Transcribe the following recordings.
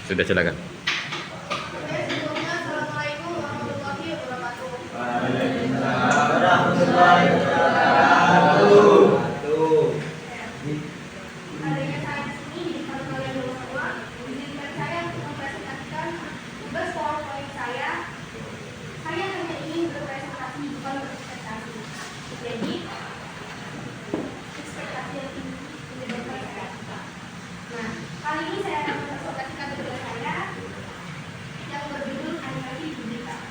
Sudah, silakan. Sebelumnya, Assalamualaikum warahmatullahi wabarakatuh. Adanya saya di sini di depan kalian semua, izinkan saya untuk mempresentasikan tugas PowerPoint saya. Saya hanya ingin berpresentasi, bukan berekspektasi. Jadi, ekspektasi yang tinggi menyebabkan saya. Nah, kali ini saya akan mempresentasikan tugas saya yang berjudul animasi digital,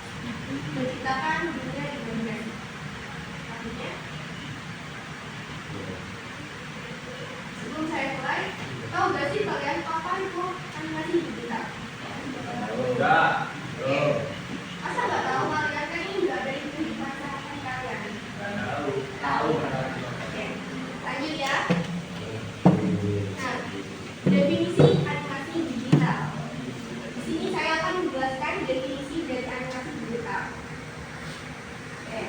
menciptakan dunia imajinasi. Artinya, sebelum saya mulai, tahu gak sih kalian apa itu animasi digital? Enggak. Masa nggak tahu kalian? Kan ini nggak ada di kehidupan sehari-hari kalian. Tahu. Oke, lanjut ya. Nah, definisi animasi digital. Di sini saya akan menjelaskan definisi dari animasi digital. Oke.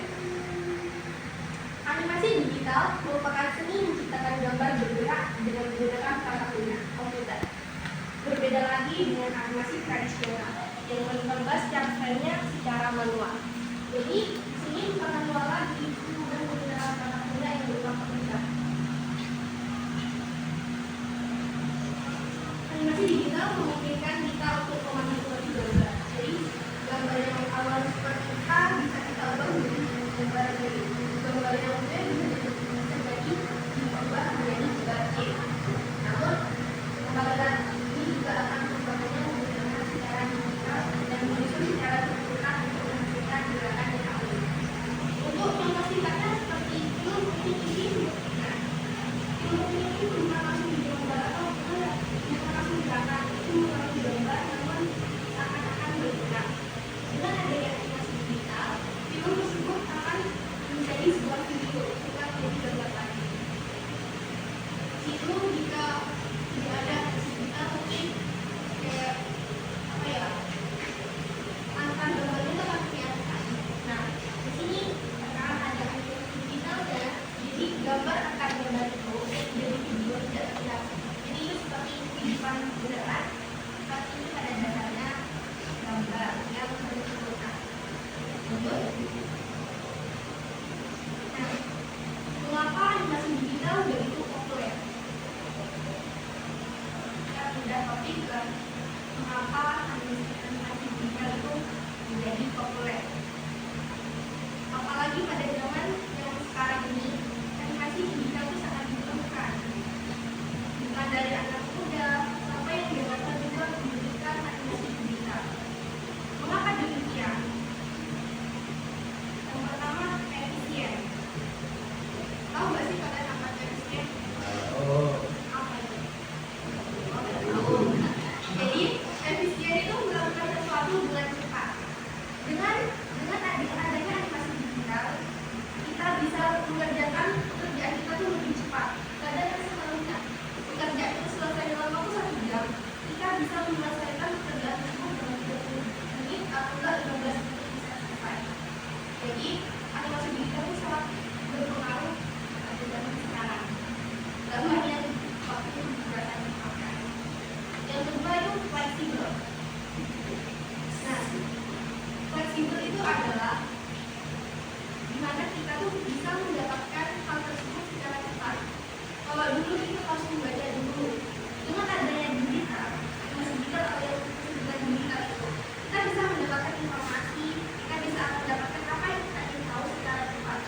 Animasi digital merupakan seni menciptakan gambar bergerak dengan menggunakan perangkat lunak komputer. Berbeda lagi dengan animasi tradisional yang menggambar setiap frame-nya secara manual. Jadi, di sini bukan manual lagi, bukan menggunakan perangkat lunak yang berupa komputer. Animasi digital memungkinkan kita untuk memanipulasi gambar. Jadi, gambar yang awalnya seperti A bisa kita ubah menjadi gambar B. Gambar yang B bisa jadi diubah menjadi gambar C. Namun, pembagian ini juga akan membahasnya menggunakan secara digital dan menyusun secara sempurna untuk menghasilkan gerakan yang alami. Untuk memastikannya seperti film ini membuktikan. Film ini bukan langsung digambar atau bukan langsung gerakan, itu langsung gambar namun akan bergerak. Dengan adanya animasi digital, film tersebut akan menjadi sebuah video, bukan menjadi gambar lagi. Itu jika tidak ada animasi digital mungkin kayak apa ya? Antar gambarnya itu akan kelihatan. Nah, di sini karena ada animasi digital ya, jadi gambar akan membantu jadi video tidak terlihat. Jadi itu seperti kehidupan beneran, tapi ini pada dasarnya gambar yang sempurna. Nah, mengapa animasi digital begitu populer? Kita sudah topik ke mengapa animasi digital itu menjadi populer. Apalagi pada zaman yang sekarang ini, animasi digital itu sangat diperlukan. Bukan dari anak muda sampai yang dewasa juga membutuhkan animasi digital. Mengapa demikian? Yang pertama, efisien. Tahu nggak sih kalian apa itu efisien? Apa itu? Jadi, efisien itu melakukan sesuatu dengan cepat. Dengan adanya animasi digital, kita bisa mengerjakan pekerjaan kita tuh lebih cepat. Kadang seharusnya pekerjaan itu selesai dalam waktu 1 jam, kita bisa menyelesaikan pekerjaan tersebut dalam 30 menit atau enggak 15 menit bisa selesai. Jadi, animasi digital itu sangat berpengaruh pada zaman sekarang. Dalam hanya waktu yang berasa dipakai. Yang kedua itu fleksibel. Nah, fleksibel itu adalah dimana kita tuh bisa mendapatkan hal tersebut secara cepat. Kalau dulu kita harus membaca dulu. Dengan adanya digital, animasi digital atau yang disebut digital itu, kita bisa mendapatkan informasi, kita bisa mendapatkan apa yang kita ingin tahu secara cepat.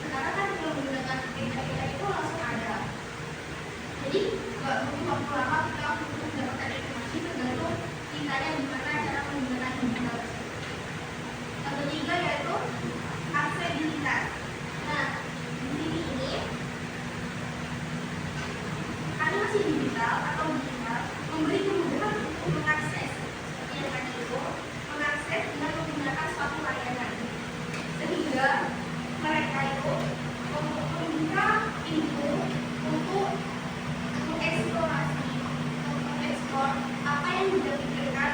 Sekarang kan kalau menggunakan kita itu langsung ada. Jadi nggak butuh waktu lama kita untuk mendapatkan informasi, tergantung kitanya gimana cara menggunakan digital tersebut. Yang ketiga yaitu aksesibilitas. Nah, di sini ini animasi digital atau digital memberi kemudahan untuk mengakses, seperti yang tadi itu, mengakses dengan menggunakan suatu layanan, sehingga mereka itu membuka pintu untuk mengeksplorasi, mengeksplor apa yang sudah diberikan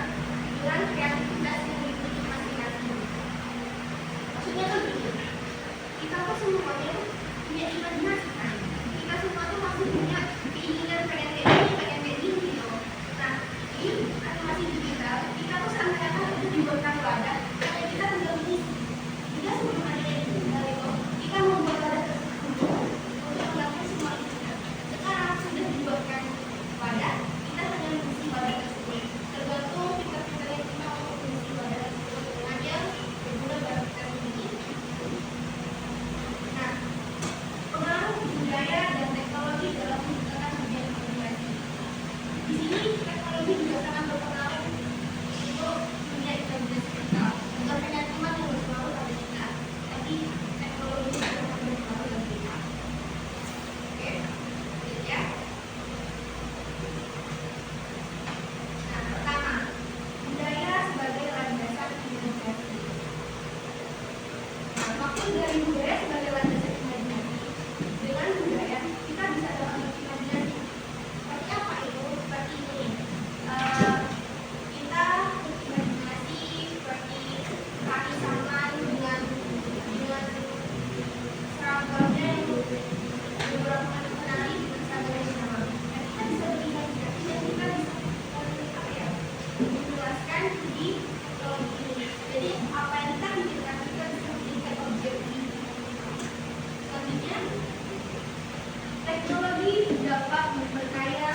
dengan kreativitas yang dimiliki masing-masing. Maksudnya tuh gini, kita tuh semuanya tuh punya imajinasi kan, kita semua tuh masih punya keinginan pengen kayak gini gitu. Nah, ini animasi teknologi ini. Jadi apa yang kita pikirkan kita bisa menjadikan objek ini. Selanjutnya, teknologi dapat memperkaya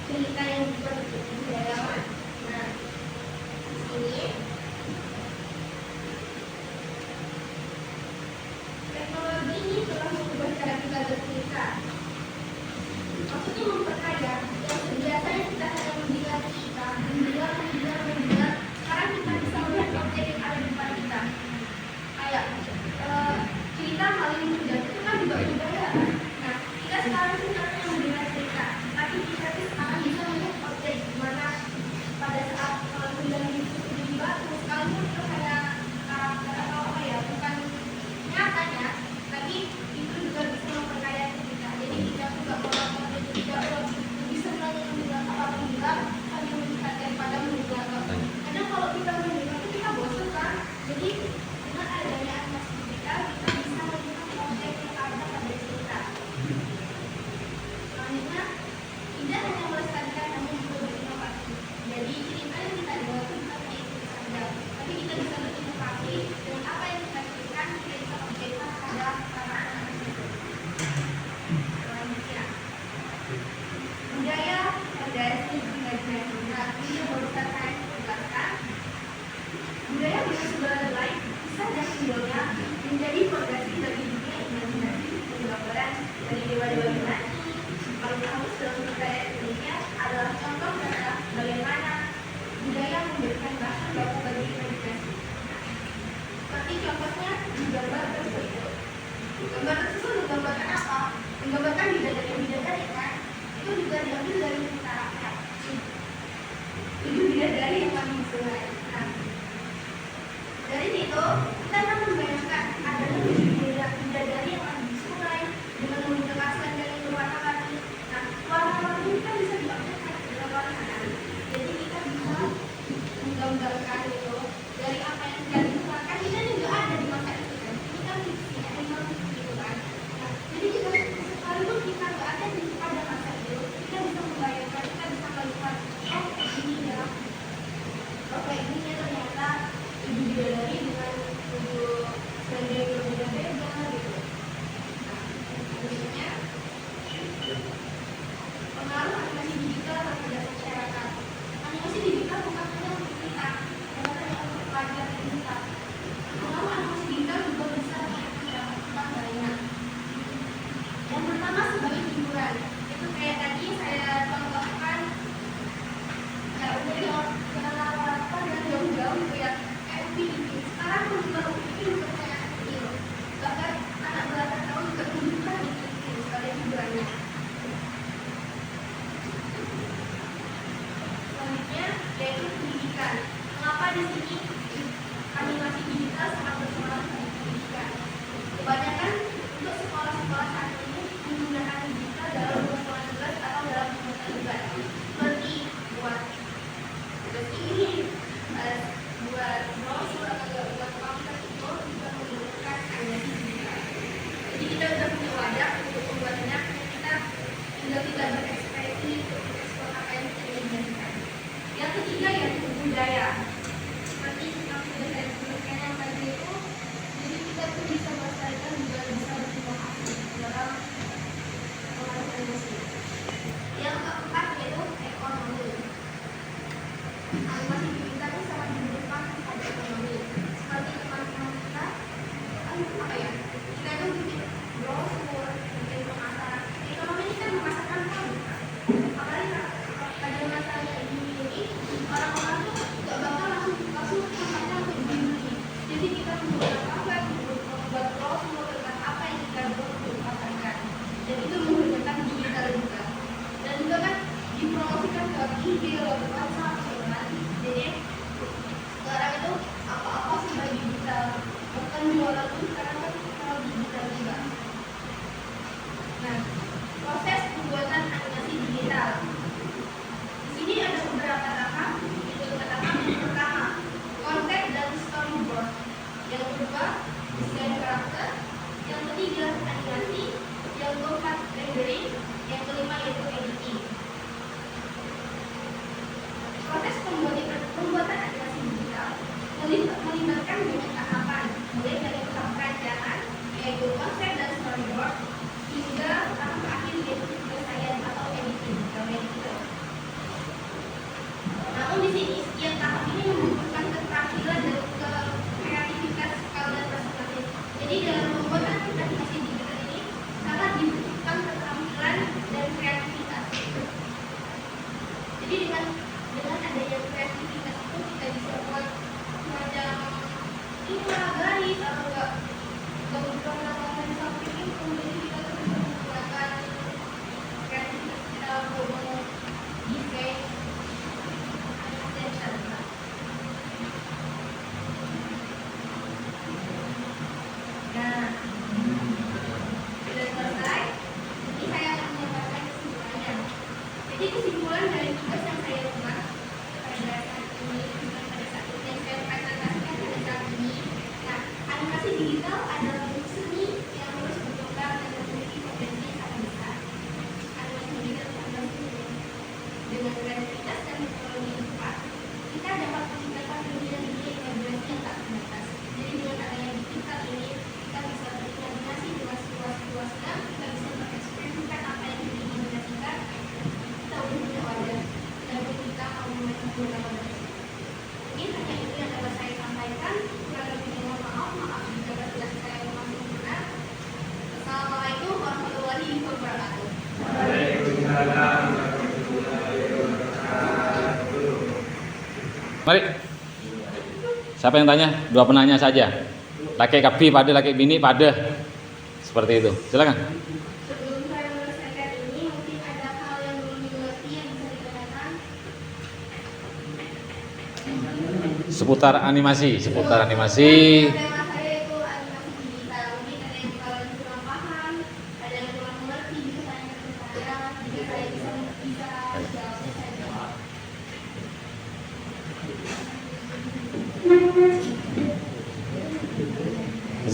cerita yang dibuat budayawan. Nah, di sini teknologi ini telah mengubah cara kita bercerita. Maksudnya memperkaya yang biasanya kita hanya mendengar cerita, mendengar. Sekarang kita bisa melihat objek yang ada di depan kita. Kayak cerita paling mudah itu kan juga budaya. Nah, kita sekarang kita hanya mendengar cerita, tapi kita sekarang bisa melihat objek di mana pada saat mendengar itu tiba-tiba terus sekalipun itu kayak karakter atau apa ya, bukan nyatanya, tapi itu juga bisa memperkaya cerita. Jadi kita juga kalau tidak lebih senang mendengar apapun juga sambil melihat daripada mendengar. Karena kalau kita mendengar itu kita bosan kan. Jadi dengan adanya animasi digital kita bisa melihat objek yang ada pada cerita. Selanjutnya, tidak hanya melestarikan namun juga berinovasi. Jadi cerita yang kita buat itu bukan hanya itu saja, tapi kita bisa berinovasi dengan apa yang kita berikan kita bisa objekkan pada anak-anak tersebut. Selanjutnya, budaya fondasi imajinasi. Nah, ini barusan saya jelaskan. Budaya bisa sebagai lain bisa dan simbolnya menjadi fondasi bagi dunia imajinasi penggambaran dari dewa-dewa Yunani. Paling halus dalam budaya Indonesia adalah contoh data bagaimana budaya memberikan bahan baku bagi imajinasi. Seperti contohnya di gambar tersebut. Gambar tersebut menggambarkan apa? Menggambarkan bidadari kan? Itu juga diambil dari cerita rakyat. Itu bidadari yang mandi di sungai. Nah, dari situ kita akan membayangkan adanya bidadari yang mandi di sungai dengan menggunakan selendang yang berwarna-warni. Nah, warna-warni kita bisa diaplikasikan ke dalam warna. Jadi kita bisa menggambarkan itu dari apa yang kita lihat. Kita juga ada di masa itu kan. Ini kan fiksi, animal gitu kan. Nah, jadi kita sekalipun kita nggak ada di pada masa itu, kita bisa membayangkan, kita bisa melihat, oh ini ya, oke ini ya ternyata ibu bidadari dengan ibu selendang yang berbeda-beda gitu. Nah, selanjutnya pengaruh animasi digital terhadap masyarakat. Animasi digital bukan hanya untuk kita, bukan hanya untuk pelajar kita. Pengaruh animasi digital juga bisa masyarakat banyak. Yang pertama sebagai hiburan, itu kayak tadi saya contohkan ya udah apa dan jauh-jauh gitu ya FPV. Sekarang juga FPV juga kayak gitu. Bahkan anak belasan tahun juga tunjukkan itu sebagai hiburannya. Selanjutnya yaitu pendidikan. Mengapa di sini animasi digital sangat berpengaruh pada pendidikan? Kebanyakan untuk sekolah-sekolah saat ini menggunakan digital dalam pembuatan tugas atau dalam pembuatan tugas seperti buat tugas ini, buat brosur atau buat pamflet itu juga menggunakan animasi digital. Jadi kita sudah punya wadah untuk membuatnya, kita tinggal tidak berekspresi untuk ekspor apa yang kita imajinasikan. Yang ketiga yaitu budaya. Seperti yang sudah saya sebutkan yang tadi itu, jadi kita tuh bisa melestarikan juga bisa berinovasi dalam pengaruh animasi. Yang keempat yaitu ekonomi. Animasi digital itu sangat berdampak pada ekonomi. Seperti teman-teman kita, apa ya? Kita itu bikin brosur, bikin pemasaran. Ekonomi ini kan memasarkan produk. Apalagi pada masanya ini orang-orang tuh nggak bakal langsung tempatnya untuk dibeli. Jadi kita menggunakan apa? Membuat brosur tentang apa yang kita buat untuk dipasarkan. Dan itu menggunakan digital juga. Dan juga kan dipromosikan ke IG, ke WhatsApp, kan? Jadi sekarang itu apa-apa sudah digital. Bahkan jualan pun sekarang kan kalau digital juga. Nah, proses pembuatan animasi digital. Di sini ada beberapa tahap. Yang pertama, konsep dan storyboard. Yang kedua, desain karakter. Yang ketiga, animasi. Yang keempat, rendering. Yang kelima yaitu editing. Proses pembuatan animasi konsep dan storyboard hingga tahap terakhir yaitu desain atau editing gambar itu. Namun di sini setiap tahap ini membutuhkan keterampilan dan kreativitas skala dan presentasi. Jadi dalam membuat animasi digital ini sangat dibutuhkan keterampilan dan kreativitas. Jadi dengan adanya kreativitas itu kita bisa buat semacam inilah garis atau enggak kebutuhan lapangan samping itu. Jadi kita tuh bisa menggunakan kreativitas kita untuk desain animasi yang cantik. Nah, sudah selesai. Ini saya akan menyampaikan kesimpulannya. Jadi kesimpulan dari tugas yang saya buat pada saat ini, pada saat ini yang saya presentasikan pada saat ini. Nah, animasi digital adalah bentuk seni yang terus berkembang dan memiliki potensi yang sangat besar. Animasi digital adalah seni dengan kreativitas dan teknologi yang tepat, kita dapat menciptakan dunia-dunia imajinasi yang tak terbatas. Jadi dengan adanya digital ini, kita bisa berimajinasi dengan seluas-luasnya, kita bisa mengekspresikan apa yang kita imajinasikan. Kita udah punya wadah dan kita mau menggunakan wadah. Mungkin hanya itu yang dapat saya sampaikan. Kurang lebihnya mohon maaf jika tidak saya masih benar. Assalamualaikum warahmatullahi wabarakatuh. Waalaikumsalam. Mari. Siapa yang tanya? Dua penanya saja. Laki kapi pada laki bini pada. Seperti itu. Silakan. Sebelum saya menyelesaikan ini, mungkin ada hal yang belum dimengerti yang bisa ditanyakan. Seputar animasi. Tema saya itu animasi digital. Mungkin ada yang kalian kurang paham, ada yang kurang mengerti, bisa tanya ke saya. Jika saya bisa jawabnya, saya jawab.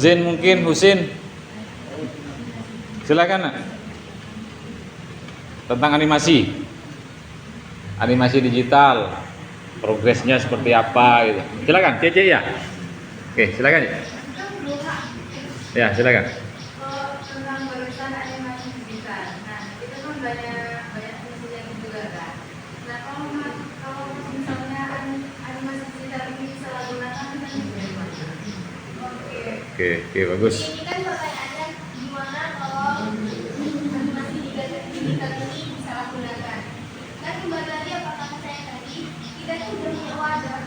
Zain mungkin, Husin. Silakan nak. Tentang animasi. Animasi digital. Progresnya seperti apa gitu. Silakan, Cece ya. Oke, silakan ya. Ya, silakan. Tentang barusan animasi digital. Nah, itu kan banyak fungsinya juga kan. Nah, kalau misalnya animasi digital ini disalahgunakan kan gimana? Oke, bagus. Ini kan pertanyaannya gimana kalau animasi digital ini disalahgunakan? Nah, kembali lagi apa kata saya tadi, kita itu udah punya wadah.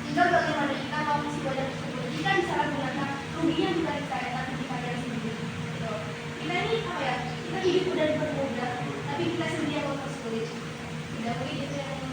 Tinggal bagaimana kita mau mengisi wadah tersebut. Jika disalahgunakan, ruginya bukan di saya tapi di kalian sendiri. Gitu. Kita ini apa ya? Kita hidup udah dipermudah, tapi kita sendiri yang mempersulit. Tidak mungkin itu yang